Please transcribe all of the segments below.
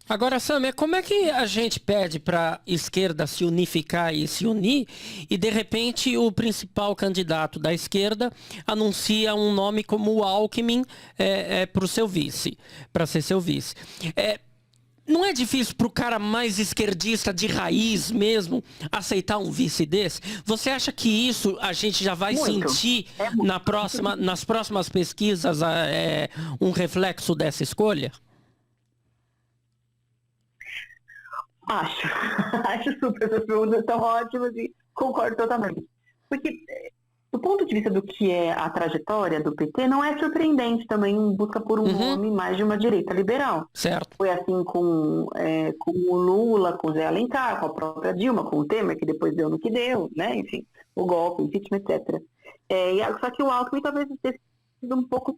Agora, Samia, como é que a gente pede para a esquerda se unificar e se unir e, de repente, o principal candidato da esquerda anuncia um nome como o Alckmin para o seu vice, para ser seu vice? Não é difícil para o cara mais esquerdista de raiz mesmo aceitar um vice desse? Você acha que isso a gente já vai Muito. sentir nas próximas pesquisas um reflexo dessa escolha? Acho. Acho super. Essas perguntas são ótimas e concordo totalmente. Porque, do ponto de vista do que é a trajetória do PT, não é surpreendente também busca por um nome mais de uma direita liberal. Certo. Foi assim com o Lula, com o Zé Alencar, com a própria Dilma, com o Temer, que depois deu no que deu, né? Enfim, o golpe, o impeachment, etc. Só que o Alckmin talvez tenha sido um pouco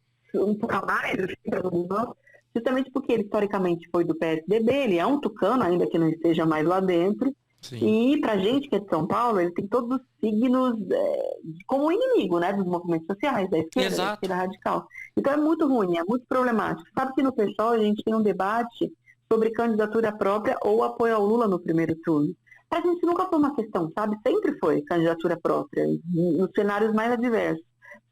a mais, para todos nós, justamente porque ele historicamente foi do PSDB, ele é um tucano, ainda que não esteja mais lá dentro. Sim. E pra gente que é de São Paulo, ele tem todos os signos como inimigo, né, dos movimentos sociais, da esquerda radical. Então é muito ruim, é muito problemático. Sabe que no PSOL a gente tem um debate sobre candidatura própria ou apoio ao Lula no primeiro turno. Pra gente nunca foi uma questão, sabe? Sempre foi candidatura própria, nos cenários mais adversos.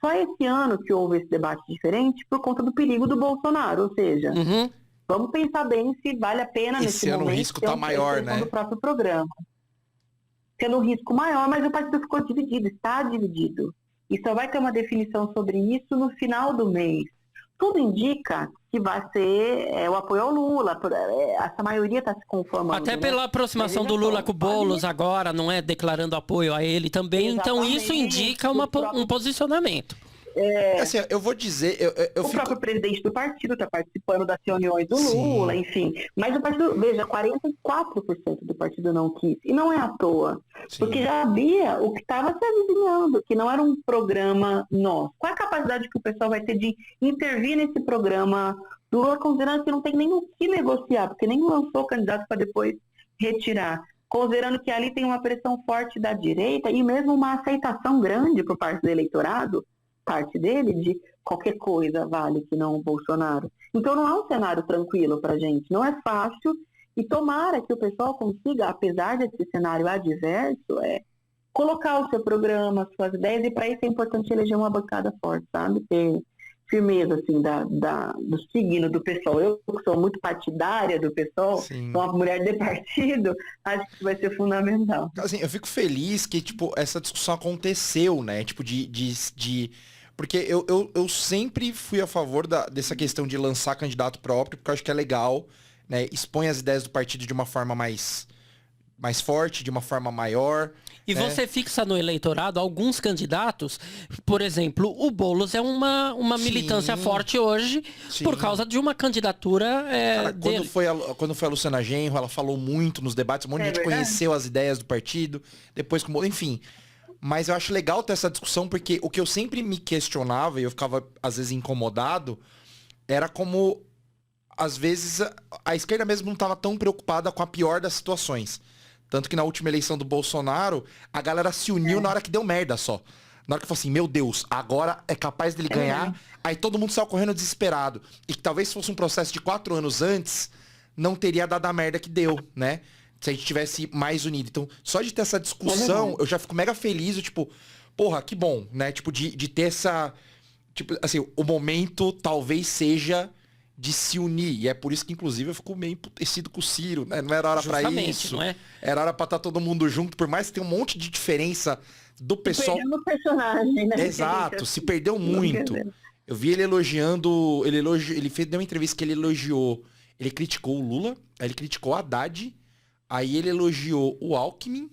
Só esse ano que houve esse debate diferente por conta do perigo do Bolsonaro, ou seja, vamos pensar bem se vale a pena nesse momento. Esse ano o risco está maior, né? Do próprio programa. Sendo um risco maior, mas o partido ficou dividido, está dividido. E só vai ter uma definição sobre isso no final do mês. Tudo indica que vai ser o apoio ao Lula. Essa maioria está se conformando. Até pela aproximação do Lula com o Boulos agora, não é? Declarando apoio a ele também. Exatamente. Então isso indica um posicionamento. Assim, eu vou dizer... O próprio presidente do partido está participando das reuniões do Lula, sim, enfim. Mas o partido, veja, 44% do partido não quis. E não é à toa. Sim. Porque já havia o que estava se avizinhando, que não era um programa nosso. Qual é a capacidade que o pessoal vai ter de intervir nesse programa do Lula, considerando que não tem nem o que negociar, porque nem lançou o candidato para depois retirar. Considerando que ali tem uma pressão forte da direita e mesmo uma aceitação grande por parte do eleitorado, parte dele, de qualquer coisa vale que não o Bolsonaro. Então não é um cenário tranquilo para a gente, não é fácil, e tomara que o pessoal consiga, apesar desse cenário adverso, colocar o seu programa, suas ideias, e para isso é importante eleger uma bancada forte, sabe? Ter firmeza, assim, do signo do PSOL. Eu sou muito partidária do PSOL, sim, sou uma mulher de partido, acho que vai ser fundamental. Assim, eu fico feliz que, tipo, essa discussão aconteceu, né? Tipo, porque eu sempre fui a favor dessa questão de lançar candidato próprio, porque eu acho que é legal, né? Expõe as ideias do partido de uma forma mais forte, de uma forma maior. E você fixa no eleitorado alguns candidatos, por exemplo, o Boulos é uma militância forte hoje, sim, por causa de uma candidatura dele. Quando foi a Luciana Genro, ela falou muito nos debates, um monte de gente conheceu as ideias do partido, depois, enfim... Mas eu acho legal ter essa discussão, porque o que eu sempre me questionava, e eu ficava, às vezes, incomodado, era como, às vezes, a esquerda mesmo não estava tão preocupada com a pior das situações. Tanto que na última eleição do Bolsonaro, a galera se uniu na hora que deu merda só. Na hora que falou assim, meu Deus, agora é capaz dele ganhar. Aí todo mundo saiu correndo desesperado. E que talvez fosse um processo de 4 anos antes, não teria dado a merda que deu, né? Se a gente tivesse mais unido. Então, só de ter essa discussão, eu já fico mega feliz, tipo, porra, que bom, né? Tipo, de ter essa... Tipo, assim, o momento talvez seja de se unir. E é por isso que, inclusive, eu fico meio emputecido com o Ciro, né? Não era hora pra isso. Não é? Era hora pra estar todo mundo junto, por mais que tenha um monte de diferença do pessoal. Perdeu no personagem, né? Exato, se perdeu muito. Eu vi ele elogiando... deu uma entrevista que ele elogiou... Ele criticou o Lula, aí ele criticou o Haddad... Aí ele elogiou o Alckmin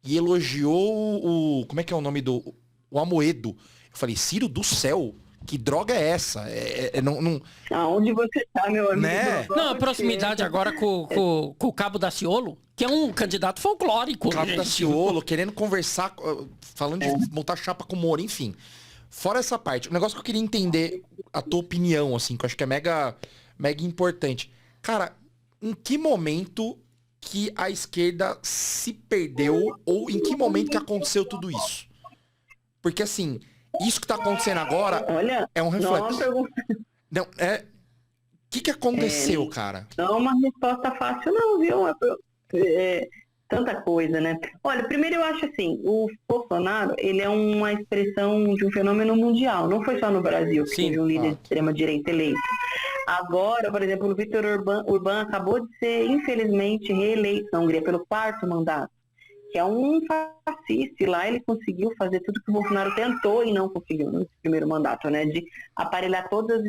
e elogiou o... Como é que é o nome do... O Amoedo. Eu falei, Ciro do céu, que droga é essa? Não... Aonde você tá, meu amigo? Né? Não, a proximidade agora com o Cabo Daciolo, que é um candidato folclórico. Cabo Daciolo, querendo conversar, falando de montar chapa com o Moro, enfim. Fora essa parte, o negócio que eu queria entender a tua opinião, assim, que eu acho que é mega, mega importante. Cara, em que momento... que a esquerda se perdeu ou em que momento que aconteceu tudo isso? Porque, assim, isso que tá acontecendo agora é um reflexo. Não, que aconteceu, cara? Não é uma resposta fácil não, viu? Tanta coisa, né? Olha, primeiro eu acho assim, o Bolsonaro, ele é uma expressão de um fenômeno mundial. Não foi só no Brasil que teve um líder de extrema-direita eleito. Agora, por exemplo, o Viktor Orbán acabou de ser, infelizmente, reeleito na Hungria pelo 4º mandato, que é um fascista, e lá ele conseguiu fazer tudo que o Bolsonaro tentou e não conseguiu no primeiro mandato, né? De aparelhar todas as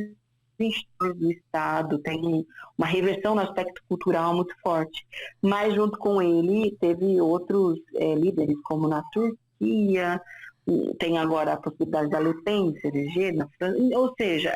instituições do Estado, tem uma reversão no aspecto cultural muito forte. Mas junto com ele teve outros líderes, como na Turquia, tem agora a possibilidade da Le Pen ser eleger na França, ou seja,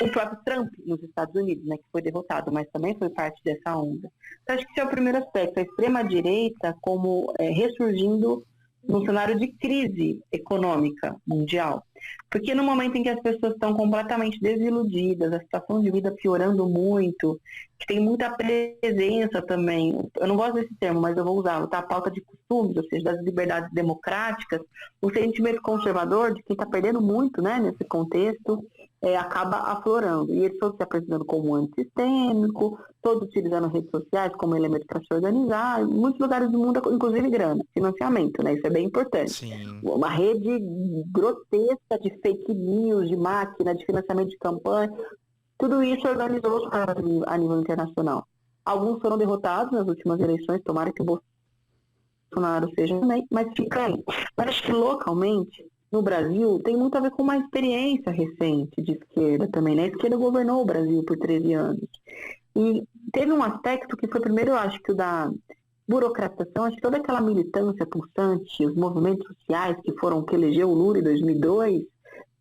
o próprio Trump nos Estados Unidos, né, que foi derrotado, mas também foi parte dessa onda. Então, acho que esse é o primeiro aspecto, a extrema-direita como ressurgindo num cenário de crise econômica mundial. Porque no momento em que as pessoas estão completamente desiludidas, a situação de vida piorando muito, que tem muita presença também, eu não gosto desse termo, mas eu vou usá-lo, tá? A pauta de costumes, ou seja, das liberdades democráticas, o sentimento conservador de quem está perdendo muito, né, nesse contexto, acaba aflorando. E eles estão se apresentando como antissistêmico, todos utilizando redes sociais como elemento para se organizar, em muitos lugares do mundo, inclusive grana, financiamento, né? Isso é bem importante. Sim. Uma rede grotesca de fake news, de máquina, de financiamento de campanha, tudo isso organizou a nível internacional. Alguns foram derrotados nas últimas eleições, tomara que o Bolsonaro seja também, mas fica aí. Mas acho que localmente, no Brasil, tem muito a ver com uma experiência recente de esquerda também, né? A esquerda governou o Brasil por 13 anos. E teve um aspecto que foi primeiro, eu acho que o da burocratização, acho que toda aquela militância pulsante, os movimentos sociais que elegeu o Lula em 2002,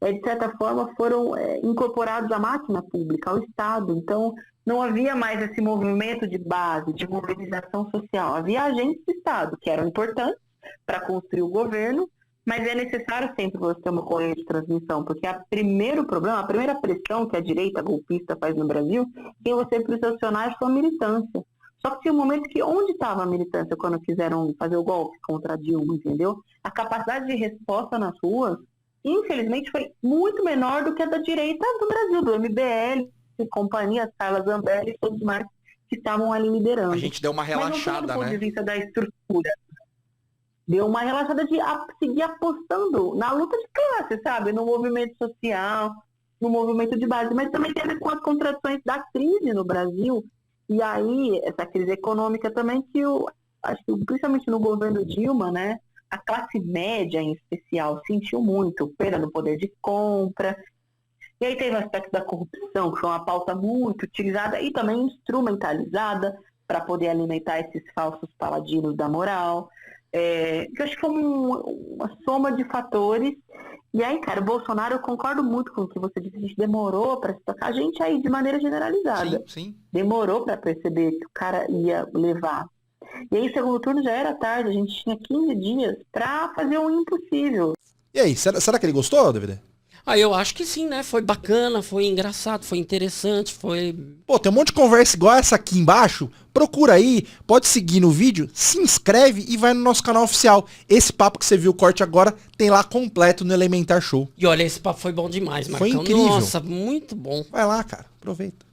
de certa forma foram incorporados à máquina pública, ao Estado. Então, não havia mais esse movimento de base, de mobilização social. Havia agentes do Estado, que eram importantes para construir o governo, mas é necessário sempre você ter uma corrente de transmissão, porque o primeiro problema, a primeira pressão que a direita golpista faz no Brasil, quem você precisa acionar é a sua militância. Só que tinha um momento que onde estava a militância quando quiseram fazer o golpe contra a Dilma, entendeu? A capacidade de resposta nas ruas, infelizmente, foi muito menor do que a da direita do Brasil, do MBL, e companhia, Carla Zambelli e todos mais que estavam ali liderando. A gente deu uma relaxada, mas não foi do ponto né? de vista da estrutura. Deu uma relaxada de seguir apostando na luta de classe, sabe? No movimento social, no movimento de base, mas também tem a ver com as contradições da crise no Brasil. E aí, essa crise econômica também que acho que principalmente no governo Dilma, né? A classe média, em especial, sentiu muito, perda no poder de compra. E aí teve o aspecto da corrupção, que foi uma pauta muito utilizada e também instrumentalizada para poder alimentar esses falsos paladinos da moral. Que eu acho que foi uma soma de fatores. E aí, cara, o Bolsonaro, eu concordo muito com o que você disse, a gente demorou para se tocar, a gente aí de maneira generalizada. Sim. Demorou para perceber que o cara ia levar. E aí, segundo turno já era tarde, a gente tinha 15 dias para fazer o impossível. E aí, será que ele gostou, DVD? Eu acho que sim, né? Foi bacana, foi engraçado, foi interessante, foi... Pô, tem um monte de conversa igual essa aqui embaixo. Procura aí, pode seguir no vídeo, se inscreve e vai no nosso canal oficial. Esse papo que você viu o corte agora tem lá completo no Elementar Show. E olha, esse papo foi bom demais, Marcão. Foi incrível. Nossa, muito bom. Vai lá, cara, aproveita.